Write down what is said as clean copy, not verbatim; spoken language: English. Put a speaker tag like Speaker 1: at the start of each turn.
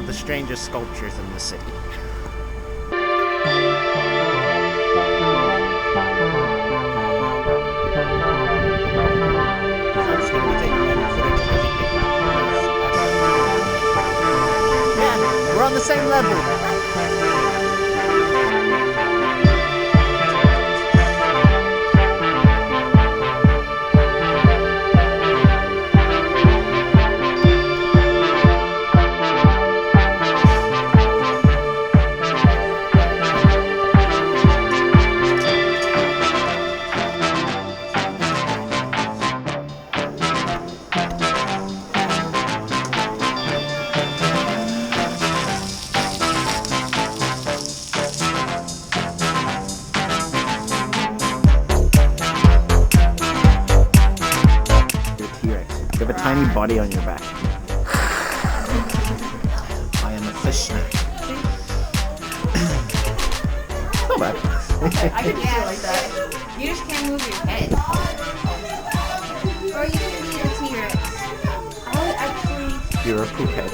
Speaker 1: of the strangest sculptures in the city. I'm just going to be taking random footage of everything. Yeah, we're on the same level. You have a tiny body on your back. I am a fish snack. Not bad.
Speaker 2: I could do it like that. You just can't move your head. Or you can be a T-Rex. I would actually...
Speaker 1: You're a poop head.